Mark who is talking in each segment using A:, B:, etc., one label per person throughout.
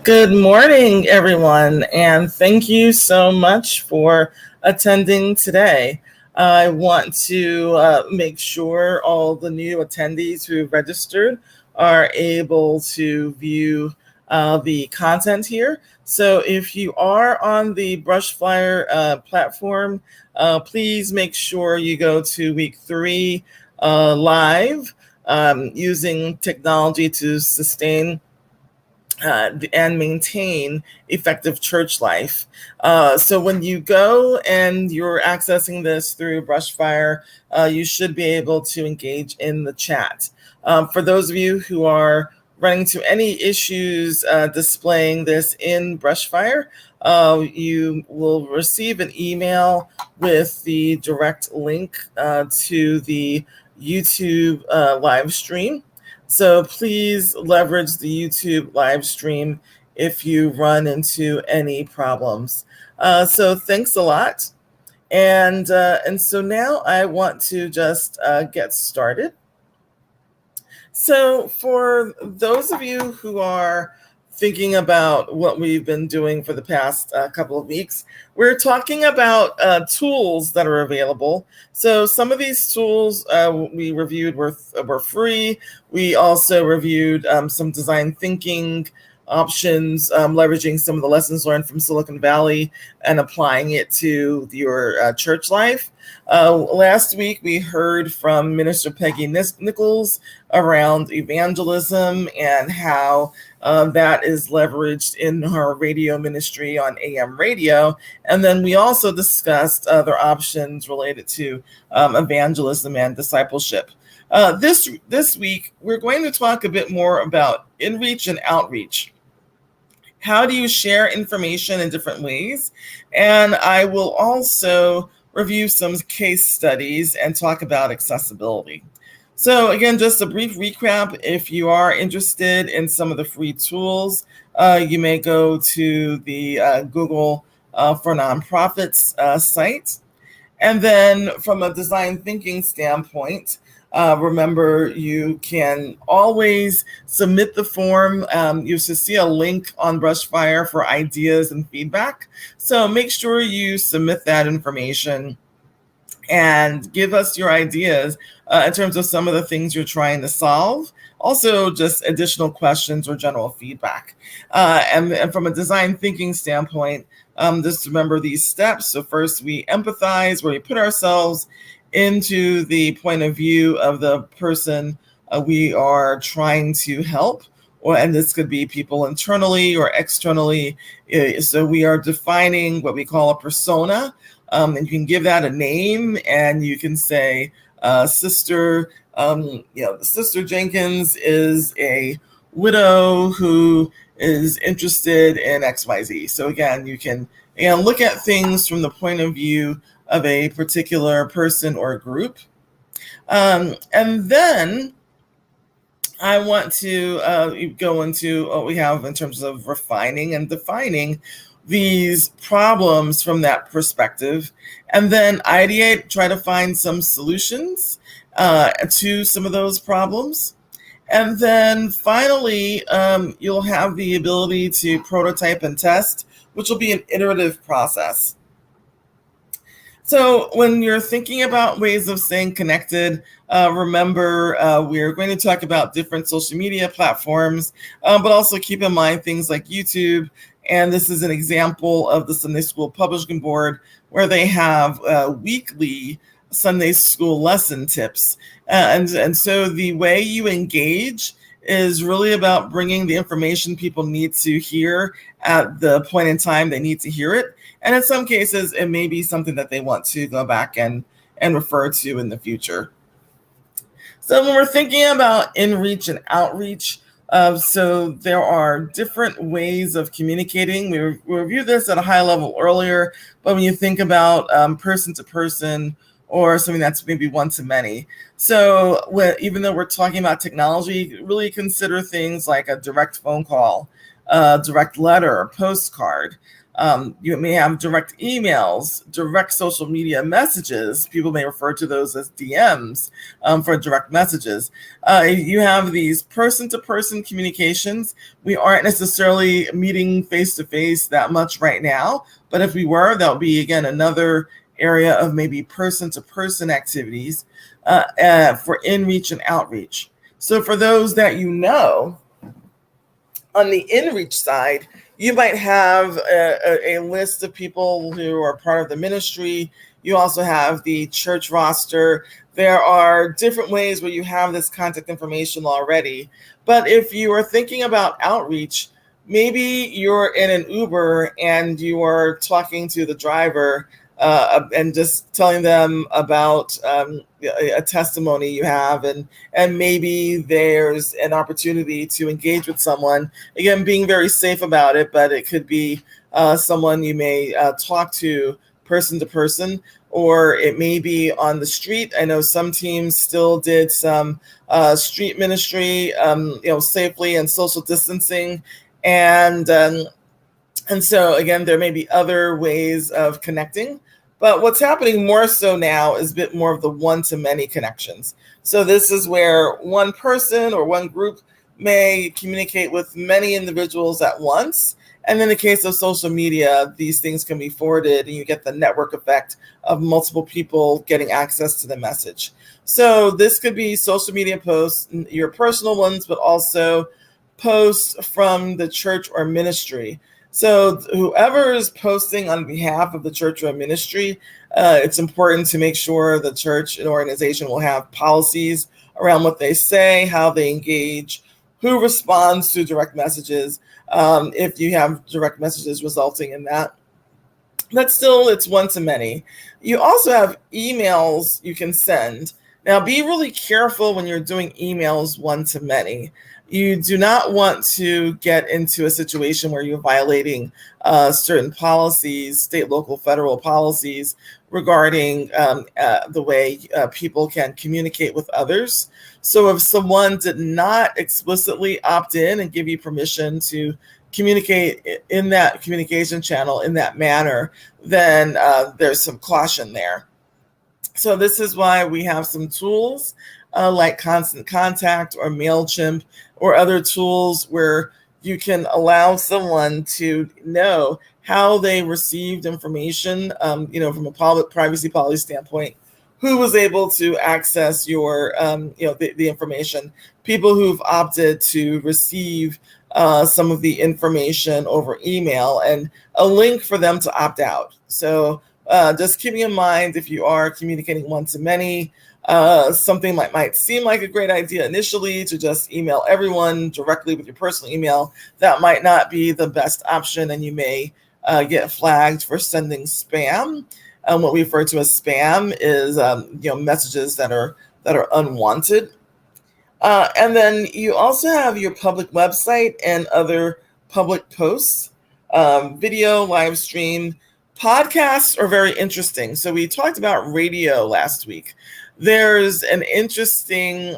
A: Good morning, everyone, and thank you so much for attending today. I want to make sure all the new attendees who registered are able to view the content here. So if you are on the Brushfire platform, please make sure you go to week 3 live using technology to sustain and maintain effective church life. So when you go and you're accessing this through Brushfire, you should be able to engage in the chat. For those of you who are running into any issues displaying this in Brushfire, you will receive an email with the direct link to the YouTube live stream. So please leverage the YouTube live stream if you run into any problems. So thanks a lot. And so now I want to just get started. So for those of you who are thinking about what we've been doing for the past couple of weeks, we're talking about tools that are available. So some of these tools we reviewed were free. We also reviewed some design thinking options, leveraging some of the lessons learned from Silicon Valley and applying it to your church life. Last week, we heard from Minister Peggy Nichols around evangelism and how that is leveraged in her radio ministry on AM radio. And then we also discussed other options related to evangelism and discipleship. This week, we're going to talk a bit more about inreach and outreach. How do you share information in different ways? And I will also review some case studies and talk about accessibility. So again, just a brief recap. If you are interested in some of the free tools, you may go to the Google for Nonprofits site. And then from a design thinking standpoint, remember, you can always submit the form. You should see a link on Brushfire for ideas and feedback. So make sure you submit that information and give us your ideas in terms of some of the things you're trying to solve. Also, just additional questions or general feedback. And from a design thinking standpoint, just remember these steps. So first, we empathize, where we put ourselves into the point of view of the person we are trying to help, and this could be people internally or externally. So we are defining what we call a persona, and you can give that a name, and you can say, Sister Jenkins is a widow who is interested in XYZ. So again, you can look at things from the point of view of a particular person or group. And then I want to go into what we have in terms of refining and defining these problems from that perspective, and then ideate, try to find some solutions to some of those problems. And then finally, you'll have the ability to prototype and test, which will be an iterative process. So when you're thinking about ways of staying connected, remember, we're going to talk about different social media platforms, but also keep in mind things like YouTube. And this is an example of the Sunday School Publishing Board, where they have weekly Sunday school lesson tips. And so the way you engage is really about bringing the information people need to hear at the point in time they need to hear it. And in some cases, it may be something that they want to go back and refer to in the future. So when we're thinking about inreach and outreach, so there are different ways of communicating. We reviewed this at a high level earlier, but when you think about person to person, or something that's maybe one to many. So even though we're talking about technology, really consider things like a direct phone call, direct letter or postcard. You may have direct emails, direct social media messages. People may refer to those as DMs for direct messages. You have these person-to-person communications. We aren't necessarily meeting face-to-face that much right now, but if we were, that would be, again, another area of maybe person-to-person activities for in-reach and outreach. So for those that you know, on the in-reach side, you might have a list of people who are part of the ministry. You also have the church roster. There are different ways where you have this contact information already. But if you are thinking about outreach, maybe you're in an Uber and you are talking to the driver and just telling them about a testimony you have, and maybe there's an opportunity to engage with someone. Again, being very safe about it, but it could be someone you may talk to person, or it may be on the street. I know some teams still did some street ministry, safely and social distancing, and so again, there may be other ways of connecting. But what's happening more so now is a bit more of the one-to-many connections. So this is where one person or one group may communicate with many individuals at once. And in the case of social media, these things can be forwarded and you get the network effect of multiple people getting access to the message. So this could be social media posts, your personal ones, but also posts from the church or ministry. So whoever is posting on behalf of the church or ministry, it's important to make sure the church and organization will have policies around what they say, how they engage, who responds to direct messages, if you have direct messages resulting in that. But still, it's one-to-many. You also have emails you can send. Now, be really careful when you're doing emails one-to-many. You do not want to get into a situation where you're violating certain policies, state, local, federal policies regarding the way people can communicate with others. So if someone did not explicitly opt in and give you permission to communicate in that communication channel in that manner, then there's some caution there. So this is why we have some tools like Constant Contact or MailChimp or other tools where you can allow someone to know how they received information, from a privacy policy standpoint, who was able to access your, the information, people who've opted to receive some of the information over email, and a link for them to opt out. So just keeping in mind, if you are communicating one-to-many, something might seem like a great idea initially to just email everyone directly with your personal email. That might not be the best option, and you may get flagged for sending spam. What we refer to as spam is messages that are unwanted. And then you also have your public website and other public posts, video, live stream. Podcasts are very interesting. So we talked about radio last week. There's an interesting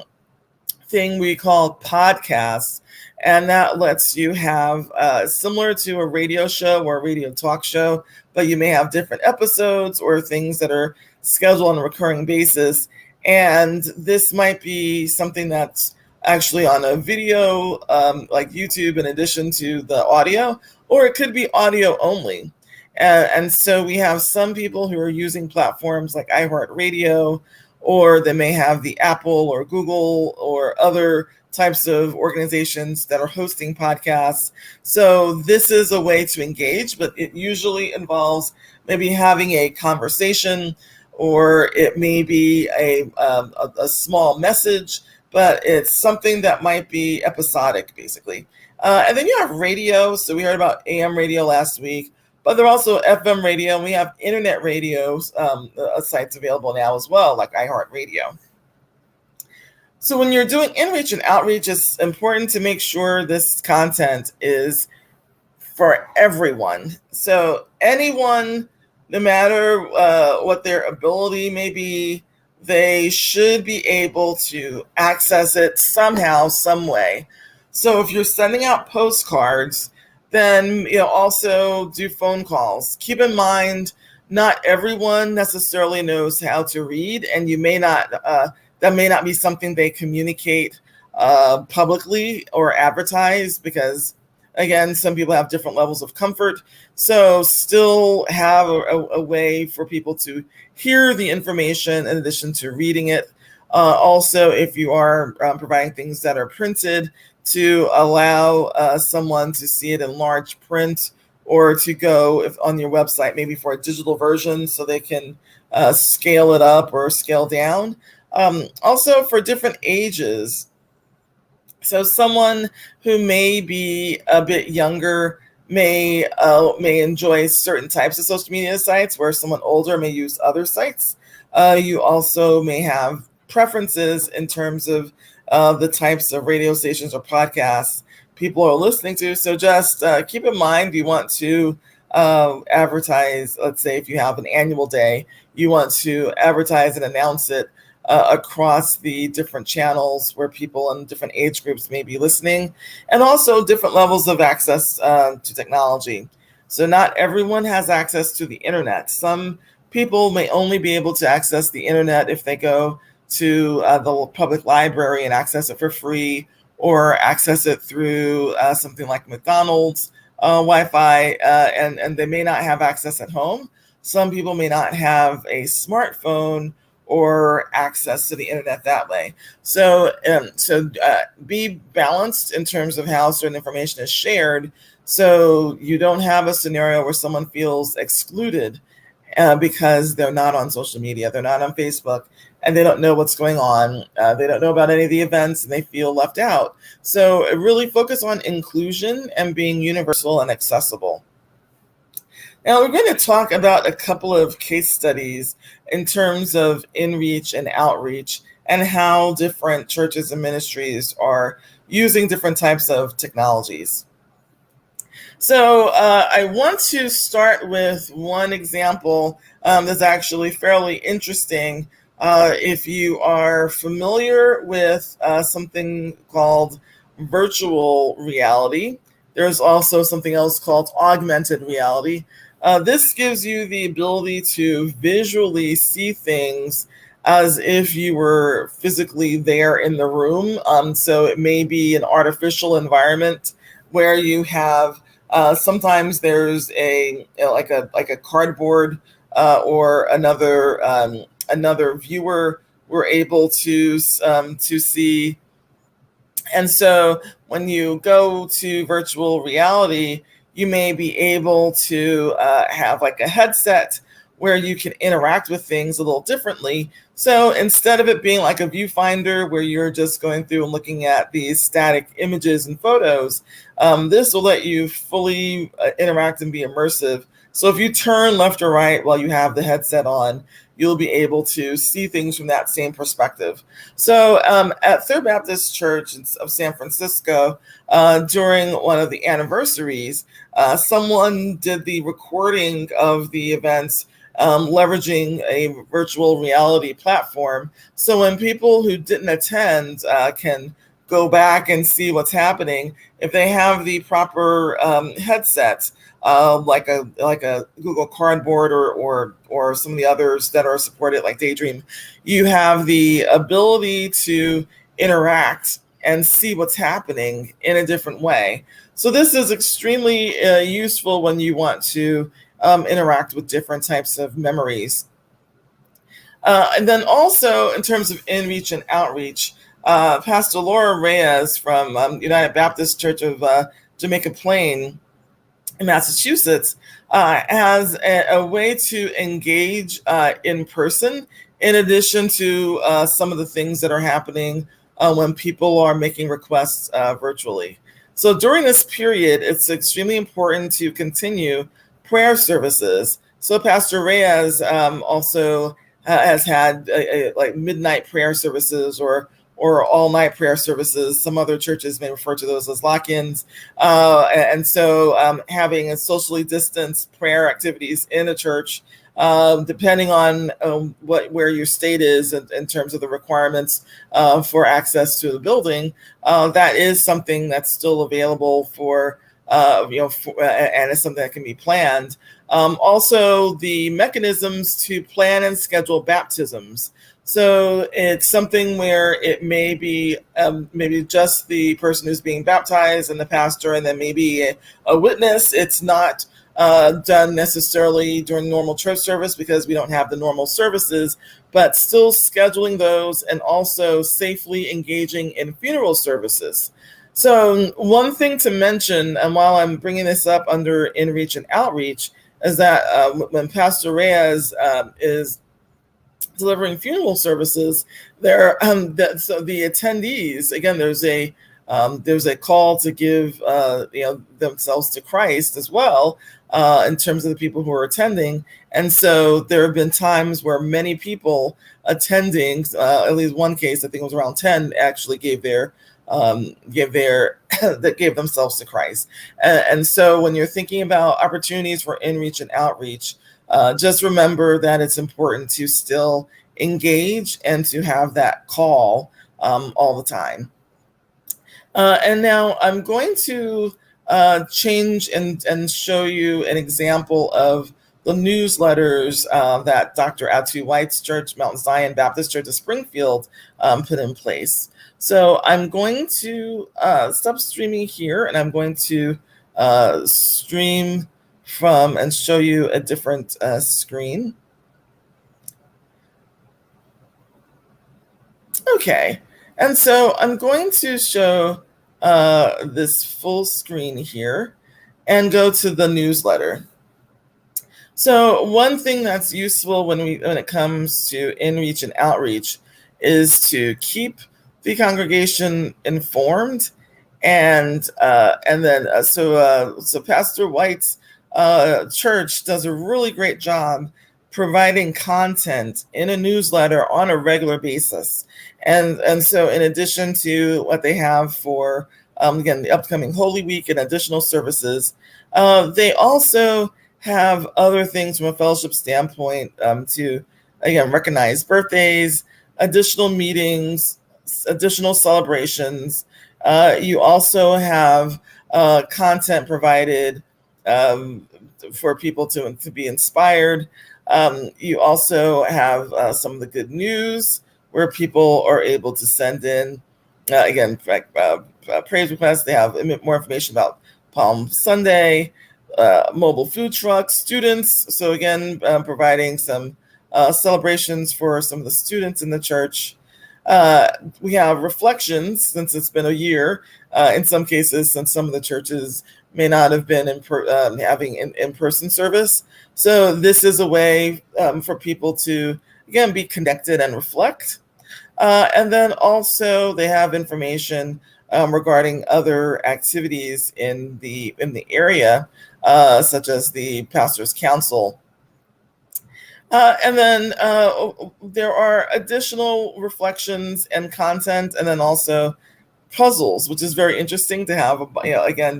A: thing we call podcasts, and that lets you have similar to a radio show or a radio talk show, but you may have different episodes or things that are scheduled on a recurring basis. And this might be something that's actually on a video like YouTube in addition to the audio, or it could be audio only. And so we have some people who are using platforms like iHeartRadio, or they may have the Apple or Google or other types of organizations that are hosting podcasts. So this is a way to engage, but it usually involves maybe having a conversation, or it may be a small message, but it's something that might be episodic, basically. And then you have radio. So we heard about AM radio last week, but there are also FM radio, and we have internet radio sites available now as well, like iHeartRadio. So when you're doing in-reach and outreach, it's important to make sure this content is for everyone. So anyone, no matter what their ability may be, they should be able to access it somehow, some way. So if you're sending out postcards, then also do phone calls. Keep in mind, not everyone necessarily knows how to read, and you may not that may not be something they communicate publicly or advertise, because again, some people have different levels of comfort. So still have a way for people to hear the information in addition to reading it. Also, if you are providing things that are printed, to allow someone to see it in large print, or to go on your website maybe for a digital version so they can scale it up or scale down. Also for different ages. So someone who may be a bit younger may enjoy certain types of social media sites, where someone older may use other sites. You also may have preferences in terms of the types of radio stations or podcasts people are listening to. So just keep in mind, you want to advertise. Let's say if you have an annual day, you want to advertise and announce it across the different channels where people in different age groups may be listening, and also different levels of access to technology. So not everyone has access to the internet. Some people may only be able to access the internet if they go to the public library and access it for free, or access it through something like McDonald's Wi-Fi, and they may not have access at home. Some people may not have a smartphone or access to the internet that way. So be balanced in terms of how certain information is shared, so you don't have a scenario where someone feels excluded because they're not on social media, they're not on Facebook, and they don't know what's going on. They don't know about any of the events, and they feel left out. So really focus on inclusion and being universal and accessible. Now, we're going to talk about a couple of case studies in terms of in-reach and outreach, and how different churches and ministries are using different types of technologies. So I want to start with one example that's actually fairly interesting. If you are familiar with something called virtual reality, there's also something else called augmented reality. This gives you the ability to visually see things as if you were physically there in the room. So it may be an artificial environment where you have sometimes there's like a cardboard or another viewer we're able to see. And so when you go to virtual reality, you may be able to have like a headset where you can interact with things a little differently. So instead of it being like a viewfinder where you're just going through and looking at these static images and photos, this will let you fully interact and be immersive. So if you turn left or right while you have the headset on, you'll be able to see things from that same perspective. So at Third Baptist Church of San Francisco, during one of the anniversaries, someone did the recording of the events leveraging a virtual reality platform. So when people who didn't attend can go back and see what's happening, if they have the proper headsets, like a Google Cardboard or some of the others that are supported, like Daydream, you have the ability to interact and see what's happening in a different way. So this is extremely useful when you want to interact with different types of memories. And then also in terms of in-reach and outreach, Pastor Laura Reyes from United Baptist Church of Jamaica Plain in Massachusetts has a way to engage in person, in addition to some of the things that are happening when people are making requests virtually. So during this period, it's extremely important to continue prayer services. So Pastor Reyes also has had like midnight prayer services or all-night prayer services. Some other churches may refer to those as lock-ins. And so having a socially distanced prayer activities in a church, depending on where your state is in terms of the requirements for access to the building, that is something that's still available for and it's something that can be planned. Also, the mechanisms to plan and schedule baptisms. So it's something where it may be maybe just the person who's being baptized and the pastor, and then maybe a witness. It's not done necessarily during normal church service because we don't have the normal services, but still scheduling those and also safely engaging in funeral services. So one thing to mention, and while I'm bringing this up under in-reach and outreach, is that when Pastor Reyes is delivering funeral services, so the attendees, again, there's a call to give themselves to Christ as well, in terms of the people who are attending. And so there have been times where many people attending, at least one case, I think it was around 10, actually gave that gave themselves to Christ. And so when you're thinking about opportunities for in-reach and outreach, just remember that it's important to still engage and to have that call all the time. And now I'm going to change and show you an example of the newsletters that Dr. Atu White's church, Mount Zion Baptist Church of Springfield, put in place. So I'm going to stop streaming here, and I'm going to stream from and show you a different screen. Okay, and so I'm going to show this full screen here and go to the newsletter. So one thing that's useful when it comes to in-reach and outreach is to keep the congregation informed, and then Pastor White's church does a really great job providing content in a newsletter on a regular basis. And so in addition to what they have for, again, the upcoming Holy Week and additional services, they also have other things from a fellowship standpoint to, again, recognize birthdays, additional meetings, additional celebrations. You also have content provided for people to be inspired. You also have some of the good news where people are able to send in, praise requests. They have more information about Palm Sunday, mobile food trucks, students. So again, providing some celebrations for some of the students in the church. We have reflections, since it's been a year, in some cases, since some of the churches may not have been having in-person service. So this is a way for people to, again, be connected and reflect. And then also they have information regarding other activities in the area, such as the Pastors' Council. And then there are additional reflections and content, and then also puzzles, which is very interesting to have. Again,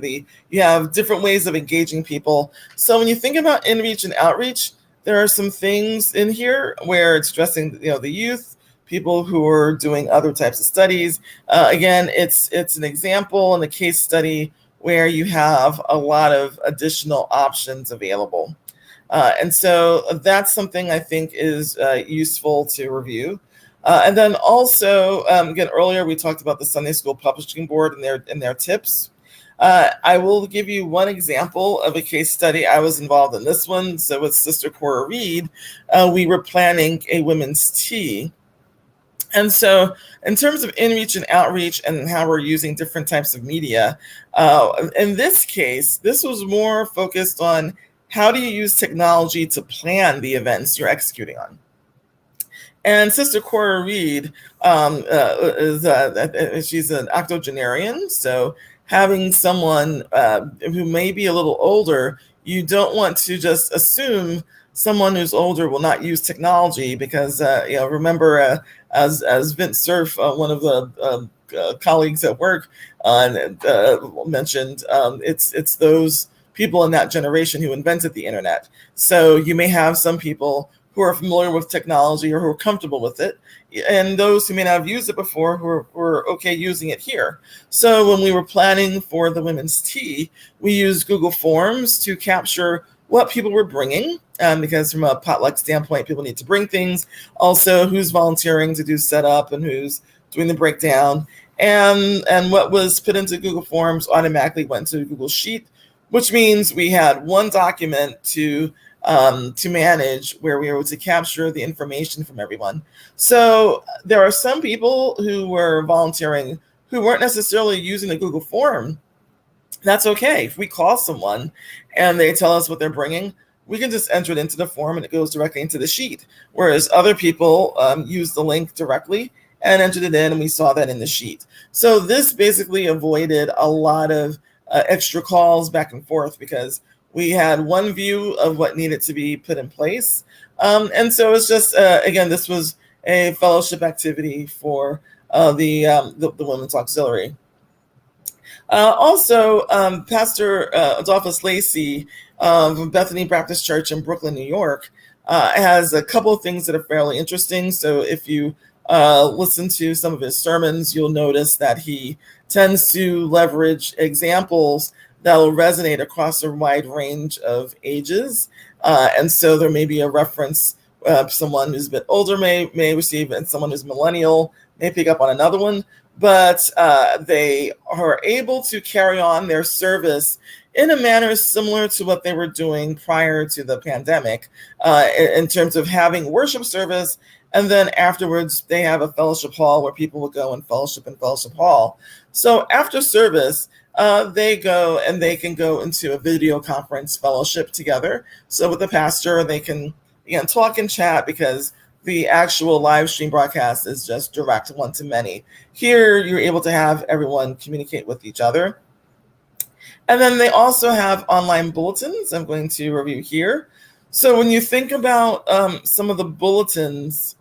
A: you have different ways of engaging people. So when you think about in-reach and outreach, there are some things in here where it's addressing the youth, people who are doing other types of studies. Again, it's an example and a case study where you have a lot of additional options available. And so that's something I think is useful to review. And then also, again, earlier we talked about the Sunday School Publishing Board and their tips. I will give you one example of a case study. I was involved in this one. So with Sister Cora Reed, we were planning a women's tea. And so in terms of in-reach and outreach and how we're using different types of media, in this case, this was more focused on how do you use technology to plan the events you're executing on. And Sister Cora Reed she's an octogenarian, so having someone who may be a little older, you don't want to just assume someone who's older will not use technology, because remember, as Vince Cerf, one of the colleagues at work, mentioned, it's those people in that generation who invented the internet. So you may have some people who are familiar with technology or who are comfortable with it, and those who may not have used it before who are okay using it here. So when we were planning for the women's tea, we used Google Forms to capture what people were bringing, because from a potluck standpoint, people need to bring things. Also, who's volunteering to do setup and who's doing the breakdown. And what was put into Google Forms automatically went to Google Sheet, which means we had one document to manage, where we were able to capture the information from everyone. So there are some people who were volunteering who weren't necessarily using the Google form. That's okay. If we call someone and they tell us what they're bringing, we can just enter it into the form and it goes directly into the sheet. Whereas other people use the link directly and entered it in, and we saw that in the sheet. So this basically avoided a lot of extra calls back and forth, because we had one view of what needed to be put in place. And so it's just, again, this was a fellowship activity for the Women's Auxiliary. Also, Pastor Adolphus Lacey from Bethany Baptist Church in Brooklyn, New York, has a couple of things that are fairly interesting. So if you listen to some of his sermons, you'll notice that he tends to leverage examples that will resonate across a wide range of ages. And so there may be a reference, someone who's a bit older may receive, and someone who's millennial may pick up on another one. But they are able to carry on their service in a manner similar to what they were doing prior to the pandemic, in terms of having worship service, and then afterwards they have a fellowship hall where people will go and fellowship in fellowship hall. So after service, they go and they can go into a video conference fellowship together. So with the pastor, they can talk and chat, because the actual live stream broadcast is just direct one-to-many. Here, you're able to have everyone communicate with each other. And then they also have online bulletins I'm going to review here. So when you think about some of the bulletins,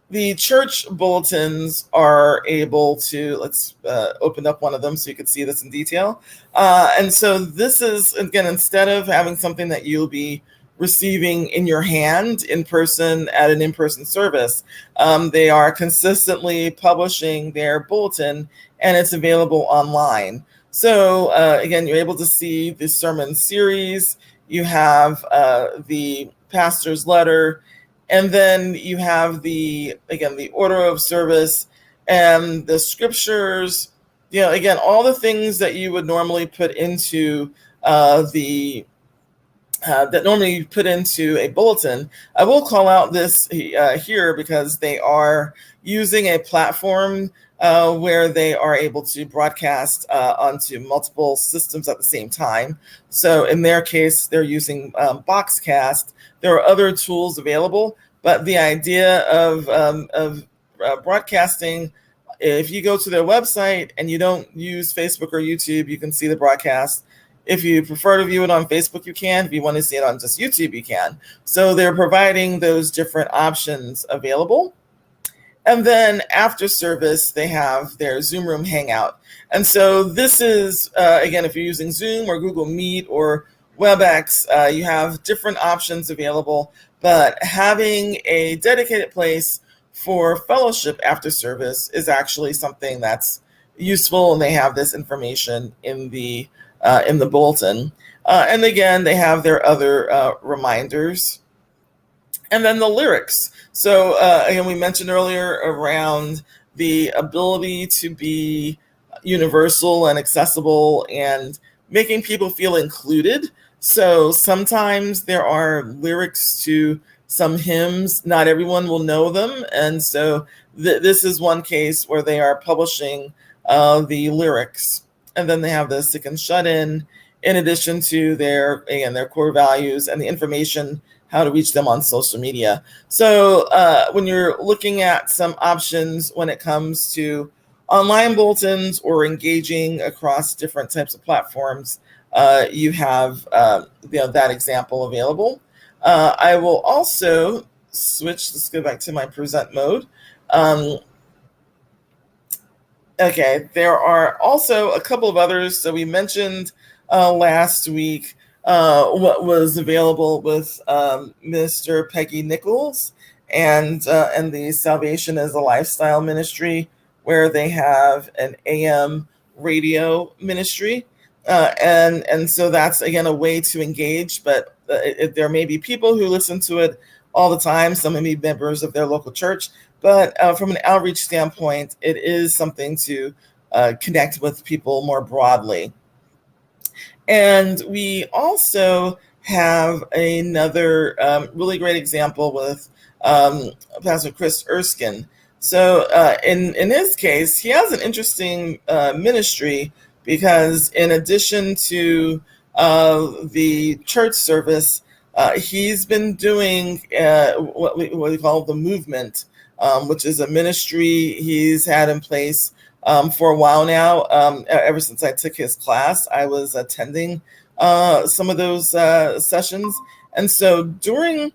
A: the church bulletins are able to, let's open up one of them so you can see this in detail. And so this is, again, instead of having something that you'll be receiving in your hand in person at an in-person service, they are consistently publishing their bulletin, and it's available online. So again, you're able to see the sermon series, you have the pastor's letter, and then you have the order of service and the scriptures, again, all the things that you would normally put into that normally you put into a bulletin. I will call out this here, because they are using a platform where they are able to broadcast onto multiple systems at the same time. So in their case, they're using Boxcast. There are other tools available, but the idea of broadcasting, if you go to their website and you don't use Facebook or YouTube, you can see the broadcast. If you prefer to view it on Facebook, you can. If you want to see it on just YouTube, you can. So they're providing those different options available. And then after service, they have their Zoom room hangout. And so this is, again, if you're using Zoom or Google Meet or WebEx, you have different options available. But having a dedicated place for fellowship after service is actually something that's useful, and they have this information in the bulletin. And again, they have their other reminders. And then the lyrics. So again, we mentioned earlier around the ability to be universal and accessible and making people feel included. So sometimes there are lyrics to some hymns. Not everyone will know them. And so this is one case where they are publishing the lyrics. And then they have the sick and shut in addition to their core values and the information, how to reach them on social media. So when you're looking at some options when it comes to online bulletins or engaging across different types of platforms, you have that example available. I will also switch. Let's go back to my present mode. Okay, there are also a couple of others. So we mentioned last week what was available with Minister Peggy Nichols and the Salvation as a Lifestyle Ministry, where they have an AM radio ministry. And so that's again a way to engage, but there may be people who listen to it all the time. Some may be members of their local church, but from an outreach standpoint, it is something to connect with people more broadly. And we also have another really great example with Pastor Chris Erskine. So in his case, he has an interesting ministry, because in addition to the church service, he's been doing what we call the movement, which is a ministry he's had in place for a while now. Ever since I took his class, I was attending some of those sessions. And so during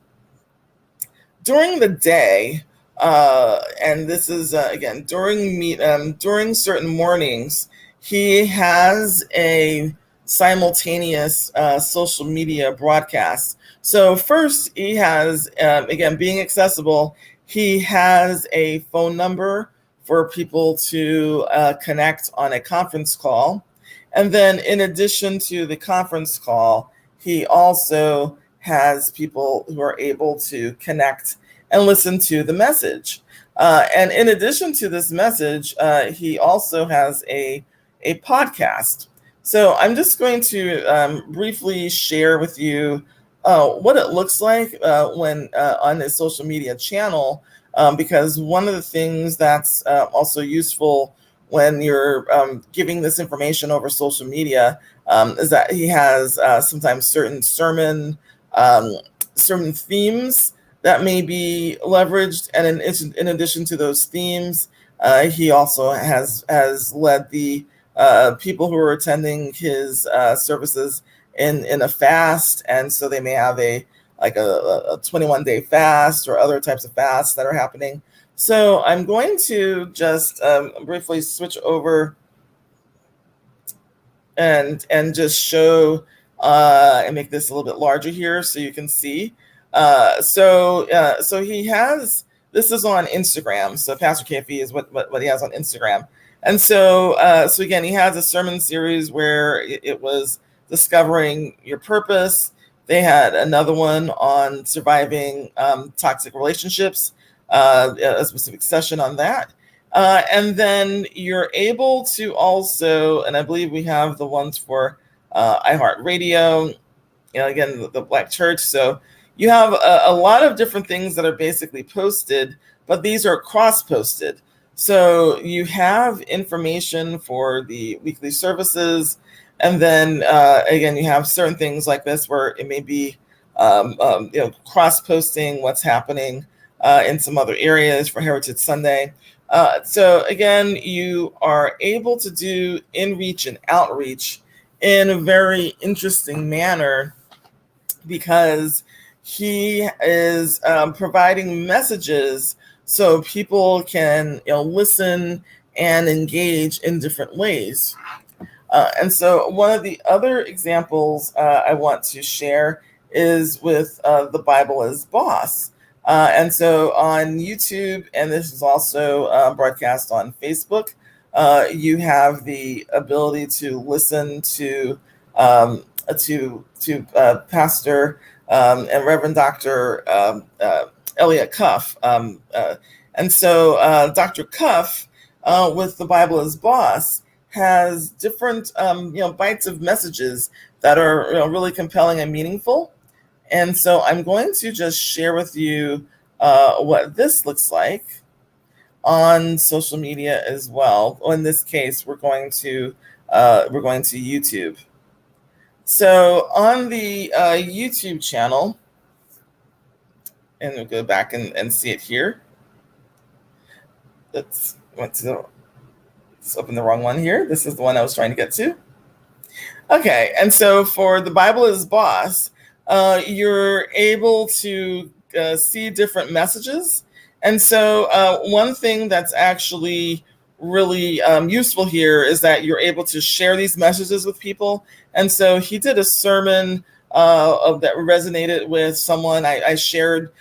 A: the day, and this is again during certain mornings, he has a simultaneous social media broadcast. So first, he has again, being accessible, he has a phone number for people to connect on a conference call. And then in addition to the conference call, he also has people who are able to connect and listen to the message. And in addition to this message, he also has a podcast. So I'm just going to briefly share with you what it looks like when on his social media channel, because one of the things that's also useful when you're giving this information over social media is that he has sometimes certain sermon themes that may be leveraged, and in addition to those themes, he also has led the people who are attending his services in a fast, and so they may have a 21-day fast or other types of fasts that are happening. So I'm going to just briefly switch over and just show and make this a little bit larger here so you can see. So he has, this is on Instagram. So Pastor KFE is what he has on Instagram. And so again, he has a sermon series where it was discovering your purpose. They had another one on surviving toxic relationships, a specific session on that. And then you're able to also, and I believe we have the ones for iHeartRadio, again, the Black Church. So you have a lot of different things that are basically posted, but these are cross-posted. So you have information for the weekly services, and then again, you have certain things like this where it may be cross-posting what's happening in some other areas for Heritage Sunday. So again, you are able to do in-reach and outreach in a very interesting manner, because he is providing messages so people can listen and engage in different ways. And so one of the other examples I want to share is with the Bible as Boss. And so on YouTube, and this is also broadcast on Facebook, you have the ability to listen to Pastor and Reverend Dr. Elliot Cuff. And so Dr. Cuff, with the Bible as Boss, has different bites of messages that are really compelling and meaningful. And so I'm going to just share with you what this looks like on social media as well. In this case, we're going to YouTube. So on the YouTube channel, and we'll go back and see it here. Let's open the wrong one here. This is the one I was trying to get to. Okay, and so for the Bible as Boss, you're able to see different messages. And so one thing that's actually really useful here is that you're able to share these messages with people. And so he did a sermon that resonated with someone. I shared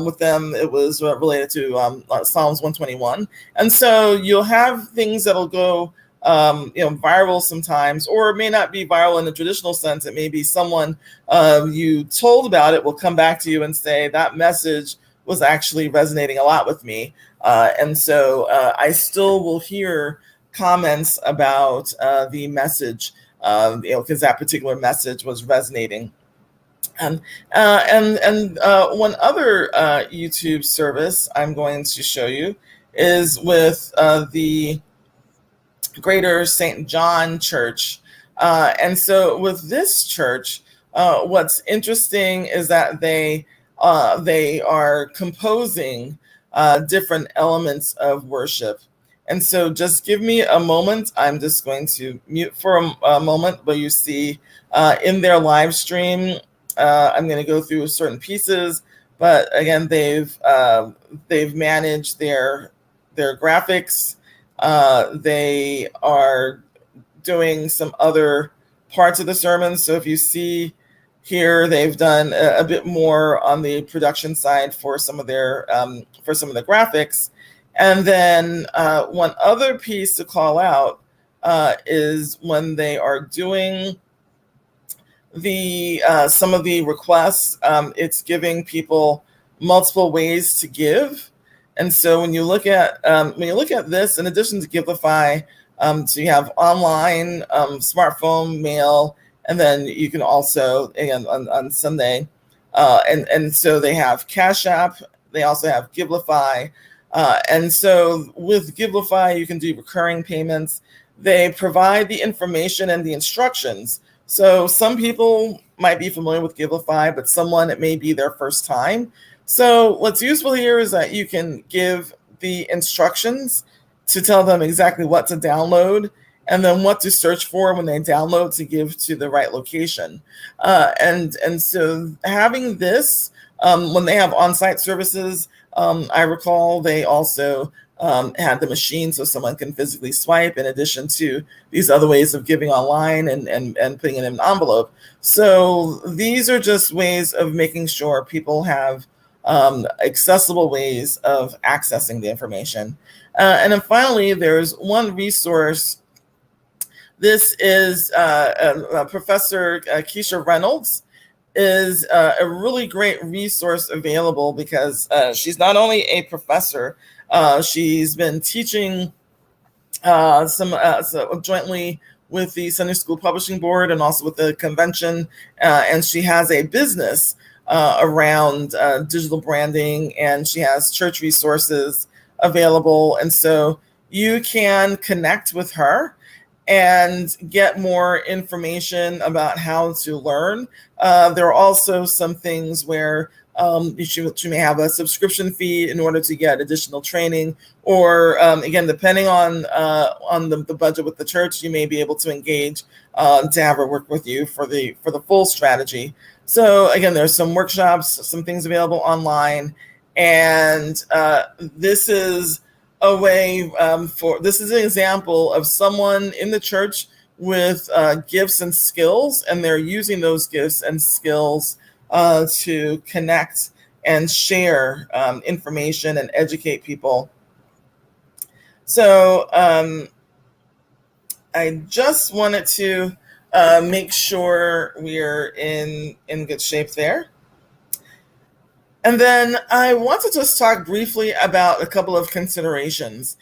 A: with them. It was related to Psalms 121. And so you'll have things that'll go viral sometimes, or it may not be viral in the traditional sense. It may be someone you told about it will come back to you and say that message was actually resonating a lot with me. And so I still will hear comments about the message, because that particular message was resonating. And one other YouTube service I'm going to show you is with the Greater St. John Church. And so with this church, what's interesting is that they are composing different elements of worship. And so just give me a moment. I'm just going to mute for a moment, but you see in their live stream, I'm going to go through certain pieces, but again, they've managed their graphics. They are doing some other parts of the sermon. So if you see here, they've done a bit more on the production side for some of their the graphics. And then one other piece to call out is when they are doing the some of the requests, it's giving people multiple ways to give. And so when you look at this, in addition to Givelify, so you have online, smartphone, mail, and then you can also, again, on Sunday, and so they have Cash App. They also have Givelify. And so with Givelify, you can do recurring payments. They provide the information and the instructions. So some people might be familiar with Givelify, but someone, it may be their first time. So what's useful here is that you can give the instructions to tell them exactly what to download and then what to search for when they download to give to the right location. And so having this, when they have on-site services, I recall they also had the machine so someone can physically swipe, in addition to these other ways of giving online and putting it in an envelope. So these are just ways of making sure people have accessible ways of accessing the information. And then finally, there's one resource. This is Professor Keisha Reynolds is a really great resource available because she's not only a professor, she's been teaching so jointly with the Sunday School Publishing Board and also with the convention, and she has a business around digital branding, and she has church resources available. And so you can connect with her and get more information about how to learn. There are also some things where you may have a subscription fee in order to get additional training, or again, depending on the budget with the church, you may be able to engage to have her work with you for the full strategy. So again, there's some workshops, some things available online, and this is a way this is an example of someone in the church with gifts and skills, and they're using those gifts and skills to connect and share information and educate people. So I just wanted to make sure we're in good shape there. And then I want to just talk briefly about a couple of considerations.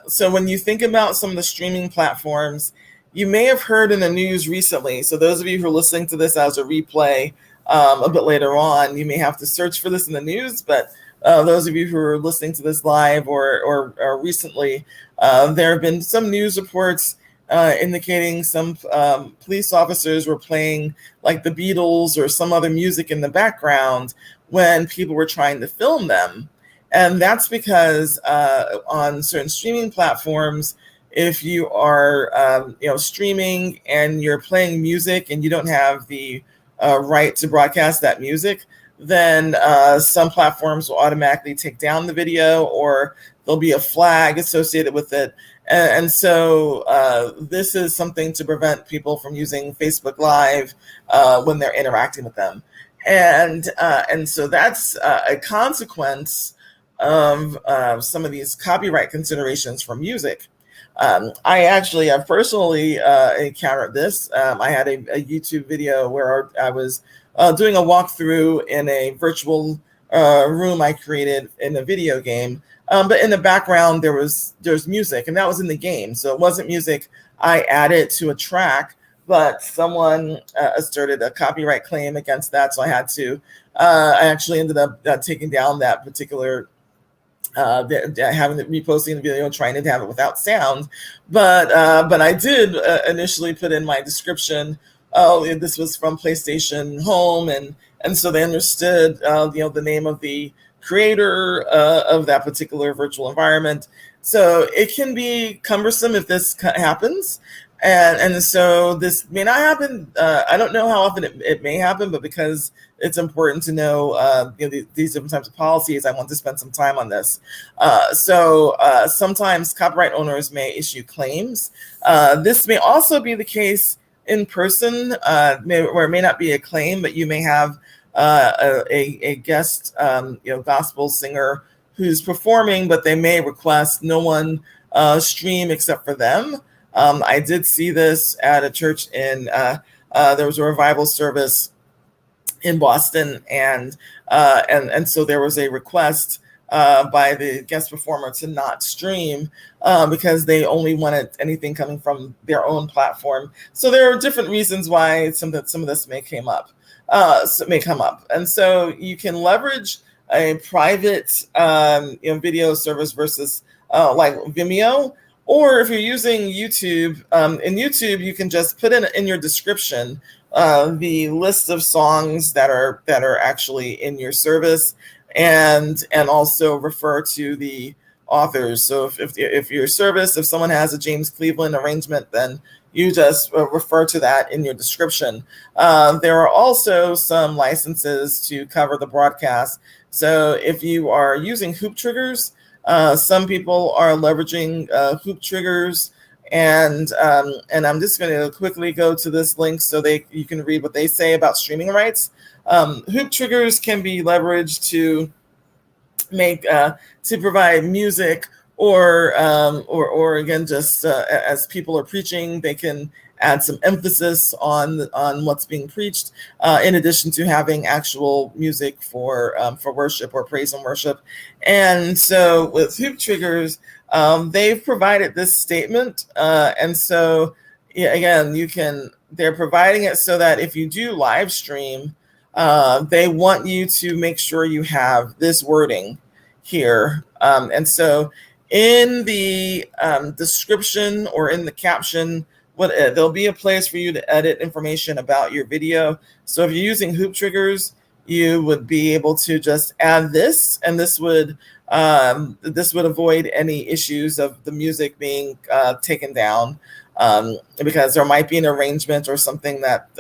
A: So when you think about some of the streaming platforms, you may have heard in the news recently. So those of you who are listening to this as a replay a bit later on, you may have to search for this in the news. But those of you who are listening to this live or recently, there have been some news reports indicating some police officers were playing like the Beatles or some other music in the background when people were trying to film them. And that's because on certain streaming platforms, if you are streaming and you're playing music and you don't have the right to broadcast that music, then some platforms will automatically take down the video, or there'll be a flag associated with it. And so this is something to prevent people from using Facebook Live when they're interacting with them. And so that's a consequence of some of these copyright considerations for music. I've personally encountered this. I had a YouTube video where I was doing a walkthrough in a virtual room I created in a video game. But in the background, there's music, and that was in the game. So it wasn't music I added to a track, but someone asserted a copyright claim against that. So I had to, I actually ended up taking down that particular having the reposting the video, trying to have it without sound, but I did initially put in my description. Oh, this was from PlayStation Home, and so they understood the name of the creator of that particular virtual environment. So it can be cumbersome if this happens. And so this may not happen. I don't know how often it may happen, but because it's important to know, these different types of policies, I want to spend some time on this. So sometimes copyright owners may issue claims. This may also be the case in person, where it may not be a claim, but you may have a guest, gospel singer who's performing, but they may request no one stream except for them. I did see this at a church in, there was a revival service in Boston, and so there was a request by the guest performer to not stream because they only wanted anything coming from their own platform. So there are different reasons why some of this may come up. And so you can leverage a private video service versus like Vimeo. Or if you're using YouTube, in YouTube, you can just put in your description the list of songs that are actually in your service, and also refer to the authors. So if your service, if someone has a James Cleveland arrangement, then you just refer to that in your description. There are also some licenses to cover the broadcast. So if you are using hoop triggers, some people are leveraging hoop triggers, and I'm just going to quickly go to this link so you can read what they say about streaming rights. Hoop triggers can be leveraged to make to provide music, or again, just as people are preaching, they can add some emphasis on what's being preached, in addition to having actual music for worship or praise and worship. And so with hoop triggers, they've provided this statement, and so again, they're providing it so that if you do live stream, they want you to make sure you have this wording here, and so in the description or in the caption, there'll be a place for you to edit information about your video. So if you're using hoop triggers, you would be able to just add this, and this would avoid any issues of the music being taken down, because there might be an arrangement or something that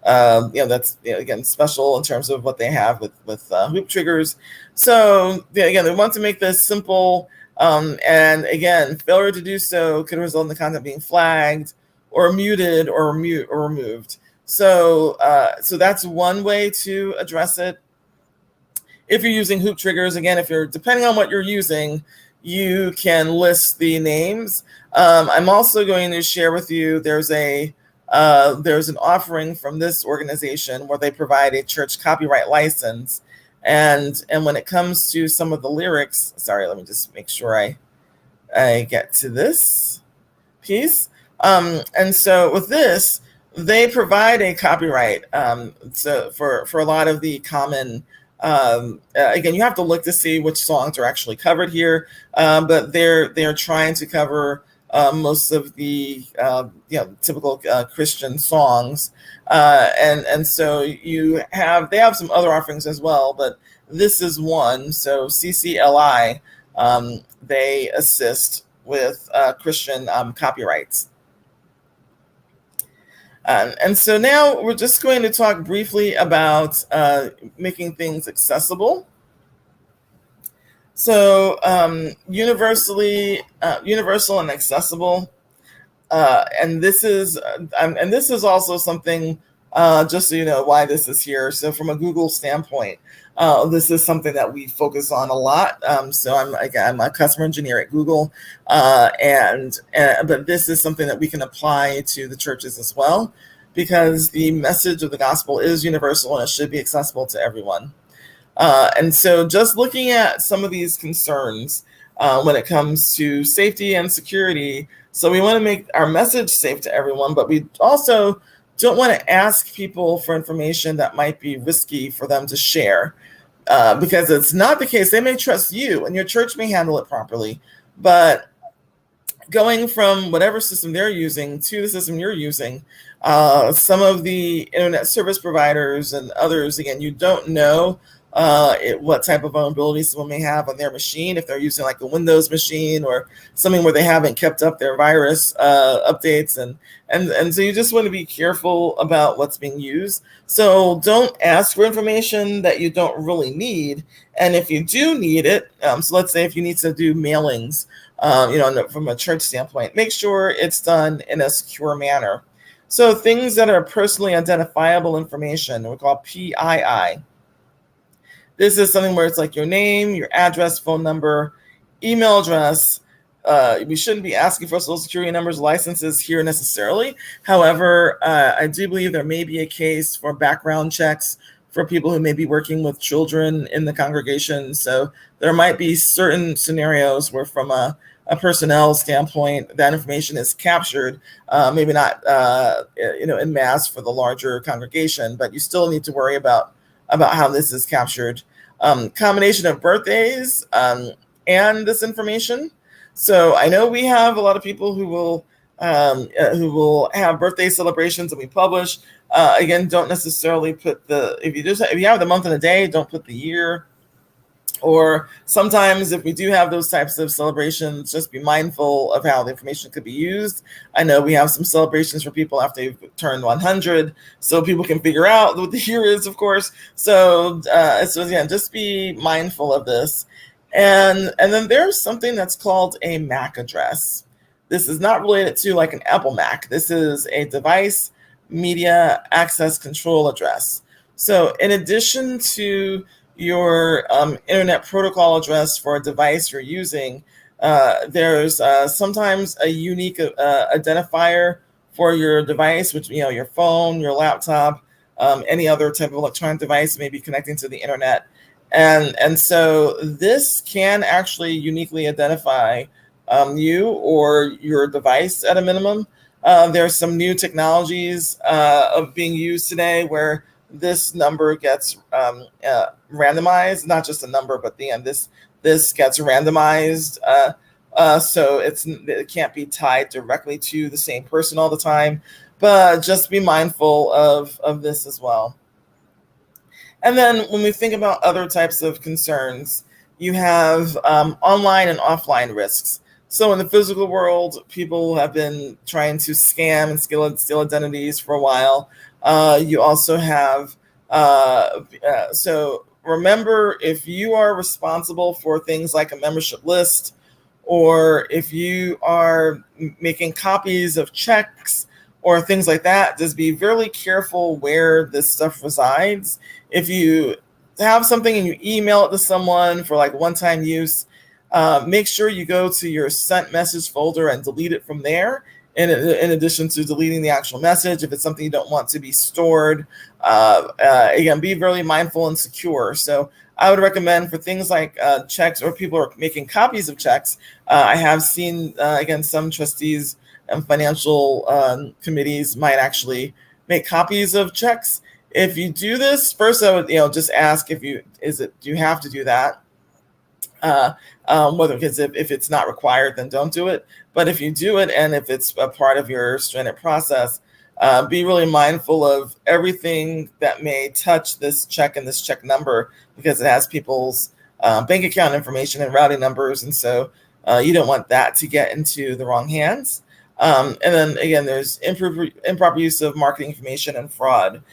A: that's again special in terms of what they have with hoop triggers. So again, they want to make this simple, and again, failure to do so could result in the content being flagged or muted or removed. So that's one way to address it. If you're using hoop triggers, again, depending on what you're using, you can list the names. I'm also going to share with you, there's an offering from this organization where they provide a church copyright license. And when it comes to some of the lyrics, sorry, let me just make sure I get to this piece. And so with this, they provide a copyright. So for a lot of the common, again, you have to look to see which songs are actually covered here, but they're trying to cover most of the typical Christian songs, and so they have some other offerings as well, but this is one. So CCLI, they assist with Christian copyrights. And so now we're just going to talk briefly about making things accessible. So universal and accessible. And this is also something, just so you know why this is here. So from a Google standpoint, this is something that we focus on a lot. So I'm a customer engineer at Google, but this is something that we can apply to the churches as well, because the message of the gospel is universal and it should be accessible to everyone. And so just looking at some of these concerns when it comes to safety and security. So we want to make our message safe to everyone, but we also don't want to ask people for information that might be risky for them to share, because it's not the case. They may trust you and your church may handle it properly, but going from whatever system they're using to the system you're using, some of the internet service providers and others, again, you don't know what type of vulnerability someone may have on their machine, if they're using like a Windows machine or something where they haven't kept up their virus updates, and so you just want to be careful about what's being used. So don't ask for information that you don't really need, and if you do need it, so let's say if you need to do mailings, from a church standpoint, make sure it's done in a secure manner. So things that are personally identifiable information, we call PII. This is something where it's like your name, your address, phone number, email address. We shouldn't be asking for social security numbers, licenses here necessarily. However, I do believe there may be a case for background checks for people who may be working with children in the congregation. So there might be certain scenarios where from a personnel standpoint, that information is captured, maybe not in mass for the larger congregation, but you still need to worry about how this is captured. Combination of birthdays and this information. So I know we have a lot of people who will have birthday celebrations that we publish. Again, don't necessarily put if you have the month and the day, don't put the year. Or sometimes if we do have those types of celebrations, just be mindful of how the information could be used. I know we have some celebrations for people after they've turned 100, so people can figure out what the year is, of course. So again, just be mindful of this. And then there's something that's called a MAC address. This is not related to like an Apple Mac. This is a device media access control address. So in addition to your internet protocol address for a device you're using, there's sometimes a unique identifier for your device, which, your phone, your laptop, any other type of electronic device may be connecting to the internet. And so this can actually uniquely identify you or your device at a minimum. There's some new technologies of being used today where this number gets randomized, not just a number, but this gets randomized, so it can't be tied directly to the same person all the time, but just be mindful of this as well. And then when we think about other types of concerns, you have online and offline risks. So in the physical world, people have been trying to scam and steal identities for a while. You also have, so remember, if you are responsible for things like a membership list, or if you are making copies of checks or things like that, just be very careful where this stuff resides. If you have something and you email it to someone for like one-time use, make sure you go to your sent message folder and delete it from there. In addition to deleting the actual message, if it's something you don't want to be stored, again, be very mindful and secure. So I would recommend for things like checks, or people are making copies of checks. I have seen, again, some trustees and financial committees might actually make copies of checks. If you do this, first I would just ask do you have to do that? Because if it's not required, then don't do it. But if you do it, and if it's a part of your standard process, be really mindful of everything that may touch this check and this check number, because it has people's bank account information and routing numbers. And so you don't want that to get into the wrong hands. And then again, there's improper use of marketing information and fraud.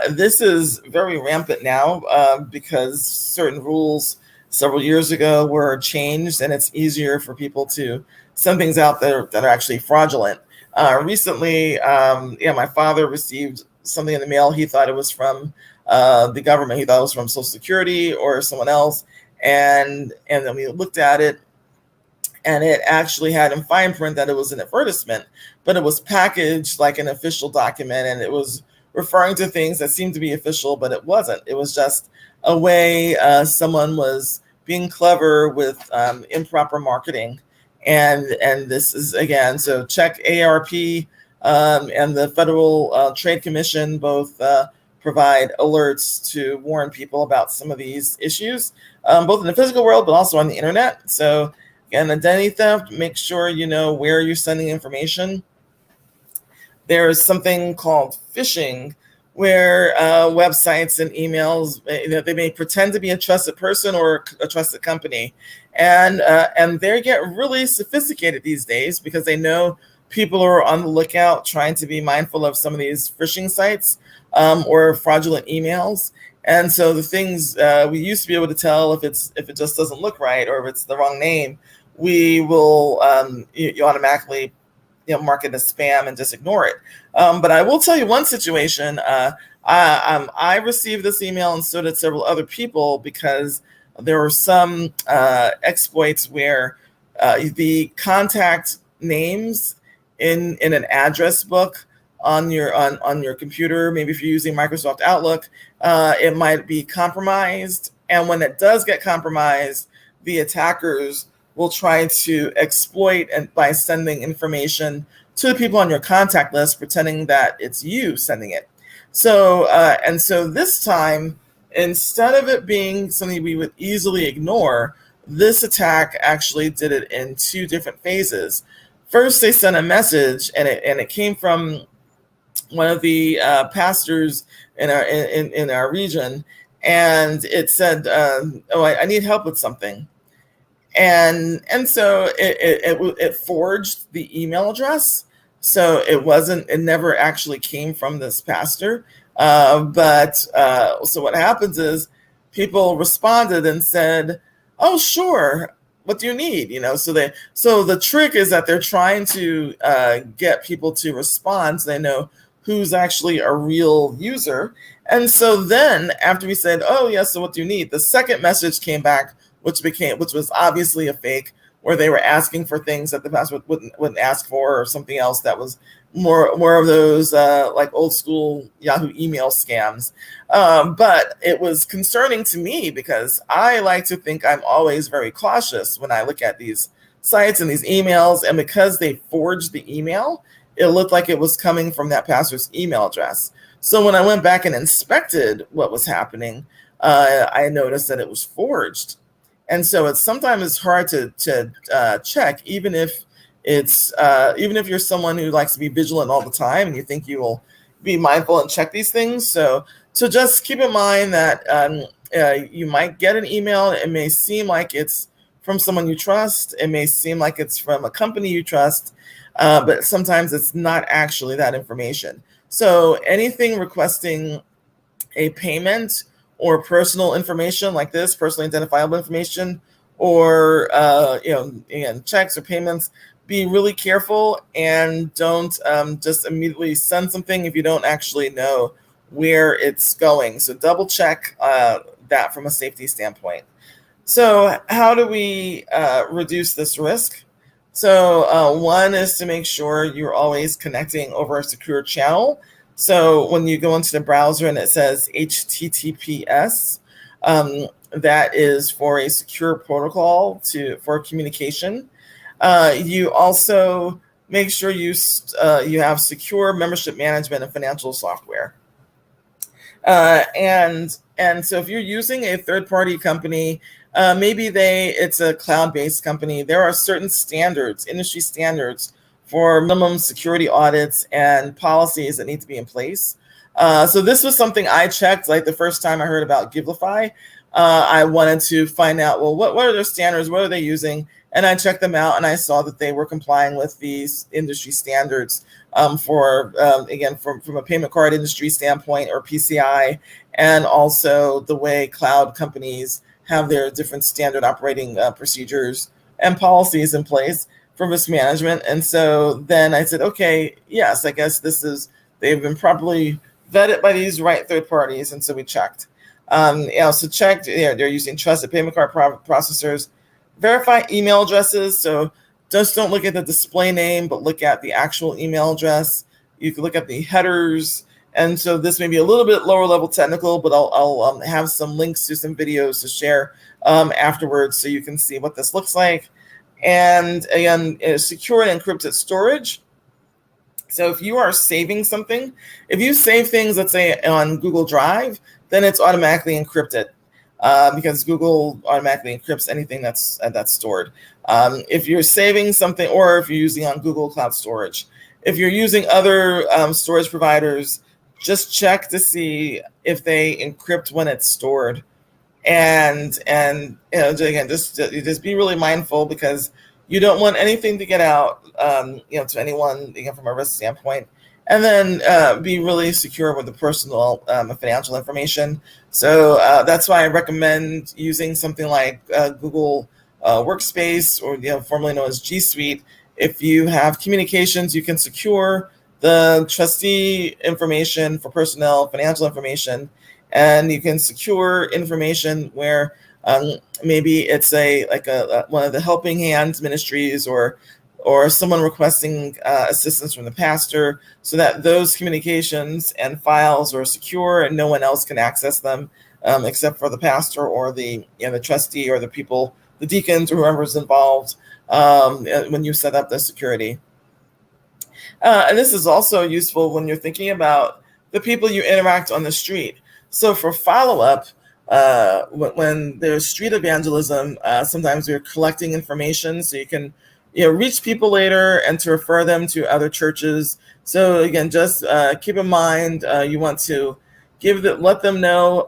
A: This is very rampant now because certain rules several years ago were changed, and it's easier for people to send things out that are actually fraudulent. Recently, my father received something in the mail. He thought it was from the government. He thought it was from Social Security or someone else, and then we looked at it, and it actually had in fine print that it was an advertisement, but it was packaged like an official document, and it was referring to things that seemed to be official, but it wasn't. It was just a way someone was being clever with improper marketing. And this is, again, so check ARP and the Federal Trade Commission both provide alerts to warn people about some of these issues, both in the physical world, but also on the internet. So again, identity theft, make sure you know where you're sending information. There is something called phishing, where websites and emails, they may pretend to be a trusted person or a trusted company, and they get really sophisticated these days because they know people are on the lookout, trying to be mindful of some of these phishing sites or fraudulent emails. And so the things we used to be able to tell if it just doesn't look right or if it's the wrong name, we will you automatically mark it as spam and just ignore it. But I will tell you one situation. I received this email, and so did several other people, because there were some exploits where the contact names in an address book on your computer, maybe if you're using Microsoft Outlook, it might be compromised. And when it does get compromised, the attackers will try to exploit and by sending information to the people on your contact list, pretending that it's you sending it. So this time, instead of it being something we would easily ignore, this attack actually did it in two different phases. First, they sent a message, and it came from one of the pastors in our region, and it said, I need help with something. And so it forged the email address. So it never actually came from this pastor. But so what happens is people responded and said, oh, sure, what do you need? So the trick is that they're trying to get people to respond so they know who's actually a real user. And so then after we said, oh, yes, so what do you need? The second message came back, which was obviously a fake, where they were asking for things that the pastor wouldn't ask for, or something else that was more of those like old school Yahoo email scams. But it was concerning to me because I like to think I'm always very cautious when I look at these sites and these emails. And because they forged the email, it looked like it was coming from that pastor's email address. So when I went back and inspected what was happening, I noticed that it was forged. And so sometimes it's hard to check, even if you're someone who likes to be vigilant all the time and you think you will be mindful and check these things. So just keep in mind that you might get an email. It may seem like it's from someone you trust. It may seem like it's from a company you trust, but sometimes it's not actually that information. So anything requesting a payment or personal information like this, personally identifiable information, or again, checks or payments, be really careful and don't just immediately send something if you don't actually know where it's going. So double check that from a safety standpoint. So how do we reduce this risk? So one is to make sure you're always connecting over a secure channel. So when you go into the browser and it says HTTPS, that is for a secure protocol for communication. You also make sure you have secure membership management and financial software. And so if you're using a third-party company, maybe it's a cloud-based company, there are certain standards, industry standards, for minimum security audits and policies that need to be in place. So this was something I checked, like the first time I heard about Givelify. I wanted to find out, well, what are their standards? What are they using? And I checked them out, and I saw that they were complying with these industry standards again, from a payment card industry standpoint, or PCI, and also the way cloud companies have their different standard operating procedures and policies in place for risk management. And so then I said, okay, yes, I guess they've been properly vetted by these right third parties. And so we checked. Also checked, they're using trusted payment card processors, verify email addresses. So just don't look at the display name, but look at the actual email address. You can look at the headers. And so this may be a little bit lower level technical, but I'll have some links to some videos to share afterwards so you can see what this looks like. And again, secure and encrypted storage. So if you are saving something, if you save things, let's say on Google Drive, then it's automatically encrypted because Google automatically encrypts anything that's stored. If you're saving something, or if you're using on Google Cloud Storage, if you're using other storage providers, just check to see if they encrypt when it's stored. And again, just be really mindful, because you don't want anything to get out, to anyone, from a risk standpoint. And then be really secure with the personal financial information. So that's why I recommend using something like Google Workspace, or formerly known as G Suite. If you have communications, you can secure the trustee information for personnel, financial information, and you can secure information where maybe it's one of the helping hands ministries, or someone requesting assistance from the pastor, so that those communications and files are secure and no one else can access them except for the pastor or the trustee or the people, the deacons or whoever's involved when you set up the security. And this is also useful when you're thinking about the people you interact on the street. So for follow-up, when there's street evangelism, sometimes we're collecting information so you can reach people later and to refer them to other churches. So again, just keep in mind you want to let them know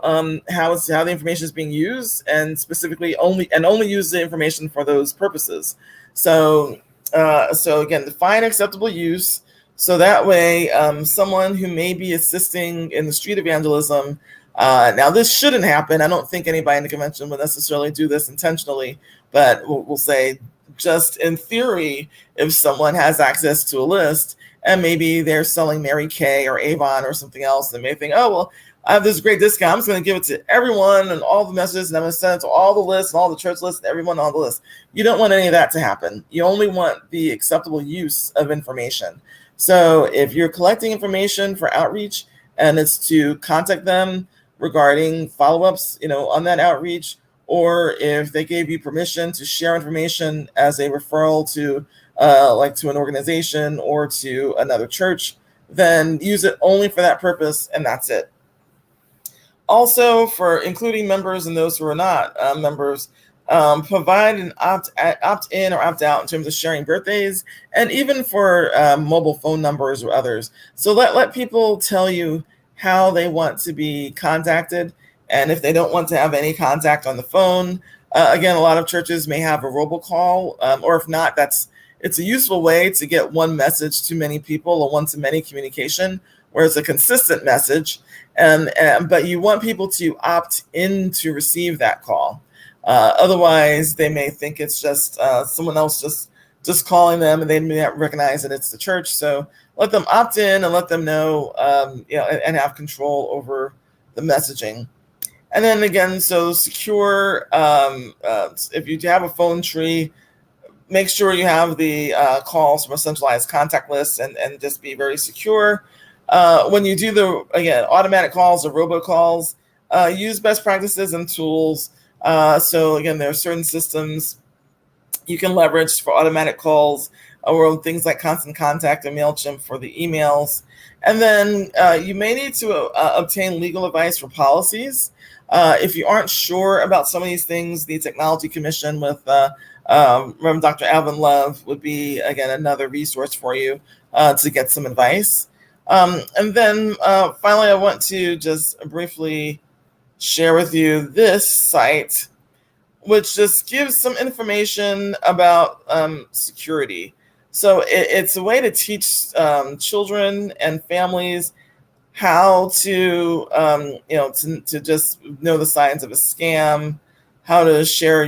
A: how the information is being used, and specifically only use the information for those purposes. So again, define acceptable use. So that way, someone who may be assisting in the street evangelism, now this shouldn't happen. I don't think anybody in the convention would necessarily do this intentionally, but we'll say, just in theory, if someone has access to a list and maybe they're selling Mary Kay or Avon or something else, they may think, oh, well, I have this great discount, I'm just going to give it to everyone and all the messages, and I'm going to send it to all the lists and all the church lists and everyone on the list. You don't want any of that to happen. You only want the acceptable use of information. So if you're collecting information for outreach and it's to contact them regarding follow-ups, on that outreach, or if they gave you permission to share information as a referral to to an organization or to another church, then use it only for that purpose, and that's it. Also, for including members and those who are not members, provide an opt-in or opt-out in terms of sharing birthdays, and even for mobile phone numbers or others. So let people tell you how they want to be contacted. And if they don't want to have any contact on the phone, again, a lot of churches may have a robocall, or if not, it's a useful way to get one message to many people, or one-to-many communication, where it's a consistent message. But you want people to opt in to receive that call. Otherwise, they may think it's just someone else just calling them, and they may not recognize that it's the church. So let them opt in and let them know, and have control over the messaging. And then again, so secure, if you have a phone tree, make sure you have the calls from a centralized contact list, and just be very secure. When you do automatic calls or robocalls, use best practices and tools. So again, there are certain systems you can leverage for automatic calls, or things like Constant Contact and MailChimp for the emails. And then you may need to obtain legal advice for policies. If you aren't sure about some of these things, the Technology Commission with Reverend Dr. Alvin Love would be, again, another resource for you to get some advice. And then finally, I want to just briefly share with you this site, which just gives some information about security. So it's a way to teach children and families how to, to just know the signs of a scam, how to share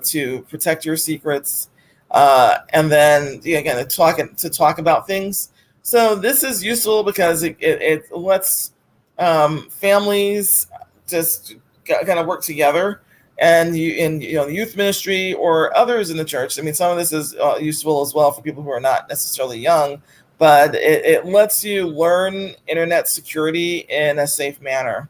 A: to protect your secrets, and then again to talk about things. So this is useful because it lets families just kind of work together, and the youth ministry or others in the church. I mean, some of this is useful as well for people who are not necessarily young, but it lets you learn internet security in a safe manner.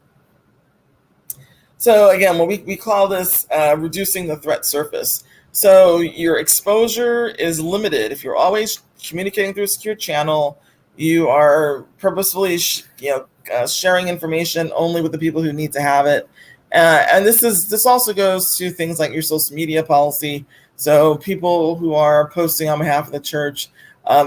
A: So again, we call this reducing the threat surface. So your exposure is limited. If you're always communicating through a secure channel, you are purposefully sharing information only with the people who need to have it. And this also goes to things like your social media policy. So people who are posting on behalf of the church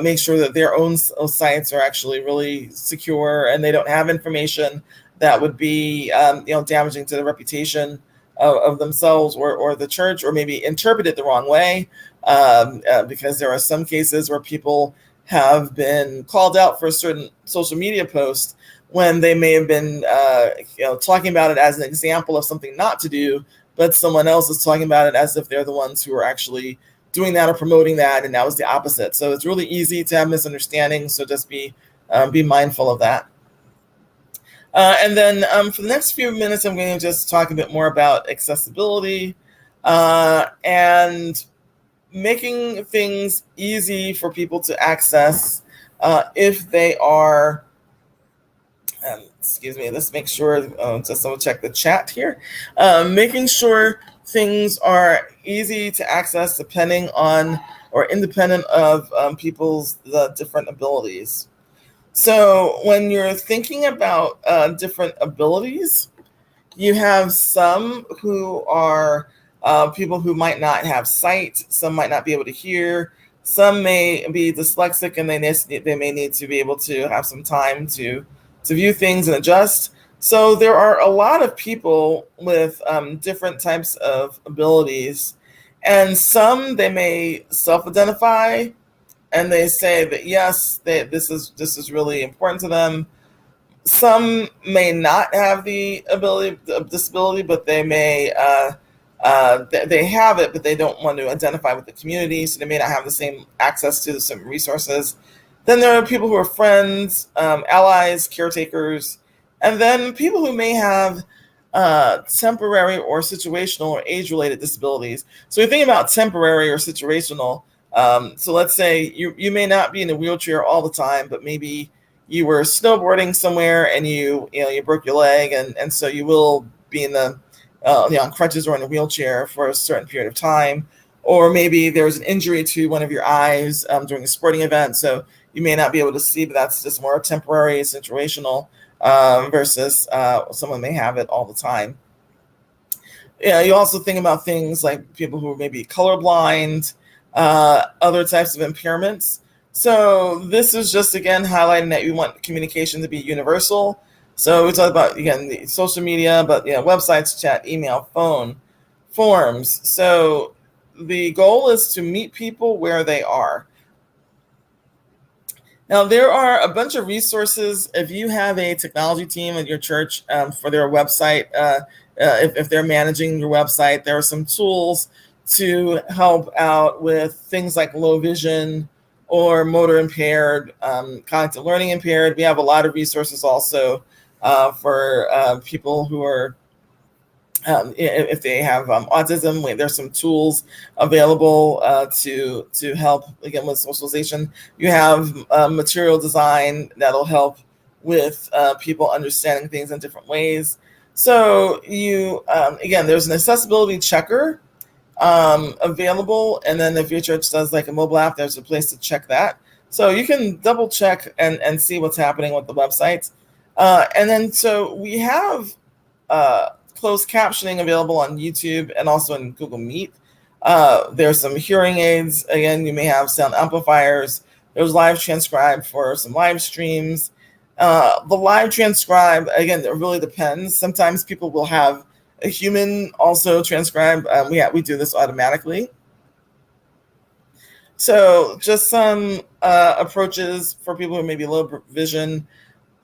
A: make sure that their own sites are actually really secure and they don't have information that would be damaging to the reputation of themselves or the church, or maybe interpreted the wrong way, because there are some cases where people have been called out for a certain social media post when they may have been talking about it as an example of something not to do, but someone else is talking about it as if they're the ones who are actually doing that or promoting that, and that was the opposite. So it's really easy to have misunderstandings. So just be mindful of that. And then for the next few minutes, I'm going to just talk a bit more about accessibility and making things easy for people to access if they are, excuse me, let's make sure, just I'll check the chat here, making sure things are easy to access depending on or independent of people's different abilities. So when you're thinking about different abilities, you have some who are people who might not have sight, some might not be able to hear, some may be dyslexic and they may need to be able to have some time to view things and adjust. So there are a lot of people with different types of abilities, and some they may self-identify and they say that yes, this is really important to them. Some may not have the disability, but they may they have it, but they don't want to identify with the community, so they may not have the same access to some resources. Then there are people who are friends, allies, caretakers, and then people who may have temporary or situational or age-related disabilities. So we think about temporary or situational. So let's say you may not be in a wheelchair all the time, but maybe you were snowboarding somewhere and you broke your leg, and so you will be in the on crutches or in a wheelchair for a certain period of time. Or maybe there's an injury to one of your eyes during a sporting event, so you may not be able to see, but that's just more temporary, situational, versus someone may have it all the time. Yeah, you also think about things like people who may be colorblind, other types of impairments. So this is just, again, highlighting that you want communication to be universal. So we talk about, again, the social media, but websites, chat, email, phone, forms. So the goal is to meet people where they are. Now, there are a bunch of resources. If you have a technology team at your church for their website, if they're managing your website, there are some tools to help out with things like low vision or motor impaired, cognitive learning impaired. We have a lot of resources also for people who are, if they have autism. There's some tools available to help, again, with socialization. You have material design that'll help with people understanding things in different ways. So you, again, there's an accessibility checker available, and then if your church does like a mobile app, there's a place to check that. So you can double check and see what's happening with the website. And then so we have closed captioning available on YouTube and also in Google Meet. There's some hearing aids. Again, you may have sound amplifiers. There's live transcribe for some live streams. The live transcribe, again, it really depends. Sometimes people will have a human also transcribe. We do this automatically. So just some approaches for people who may be low vision.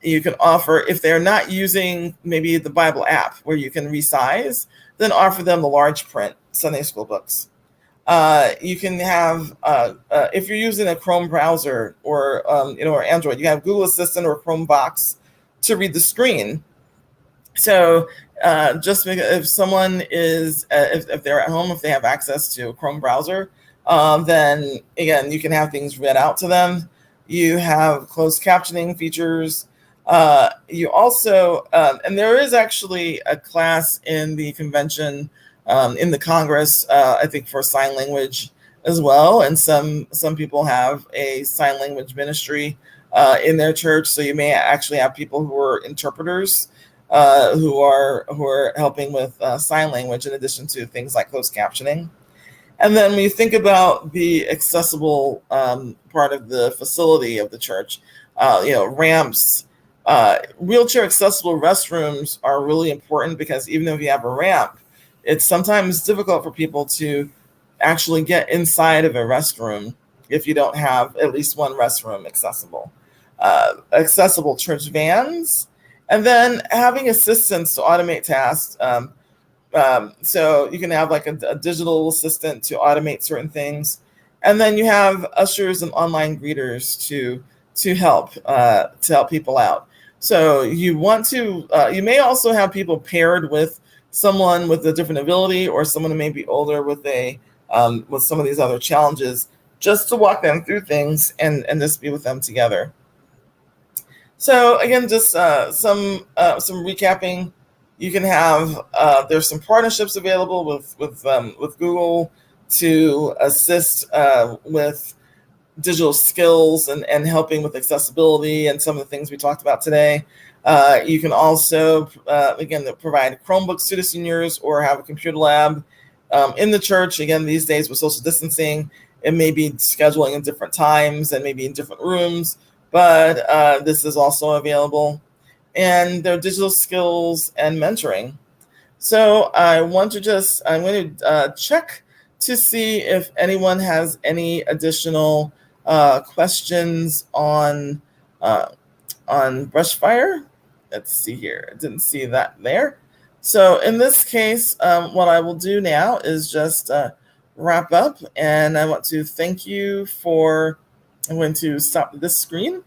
A: You can offer, if they're not using maybe the Bible app where you can resize, then offer them the large print Sunday school books. You can have, if you're using a Chrome browser or or Android, you have Google Assistant or Chrome Box to read the screen. So just if someone is, if they're at home, if they have access to a Chrome browser, then again, you can have things read out to them. You have closed captioning features. You also, and there is actually a class in the convention, in the Congress, I think for sign language as well. And some people have a sign language ministry in their church. So you may actually have people who are interpreters who are helping with sign language in addition to things like closed captioning. And then when you think about the accessible part of the facility of the church, ramps, wheelchair accessible restrooms are really important, because even if you have a ramp, it's sometimes difficult for people to actually get inside of a restroom if you don't have at least one restroom accessible. Accessible church vans, and then having assistants to automate tasks. So you can have like a digital assistant to automate certain things, and then you have ushers and online greeters to help people out. So you want to you may also have people paired with someone with a different ability, or someone who may be older with with some of these other challenges, just to walk them through things and just be with them together. So again, just some recapping. You can have there's some partnerships available with Google to assist with digital skills and helping with accessibility and some of the things we talked about today. You can also again provide Chromebooks to the seniors, or have a computer lab in the church. Again, these days with social distancing, it may be scheduling in different times and maybe in different rooms, but this is also available. And their digital skills and mentoring. So I'm going to check to see if anyone has any additional questions on Brushfire. Let's see here. I didn't see that there. So in this case, what I will do now is just wrap up, and I want to thank you for. I'm going to stop this screen,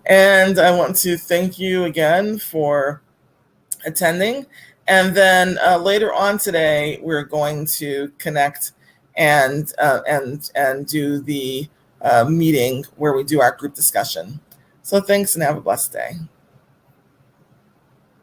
A: and I want to thank you again for attending. And then later on today, we're going to connect and do the meeting where we do our group discussion. So thanks, and have a blessed day.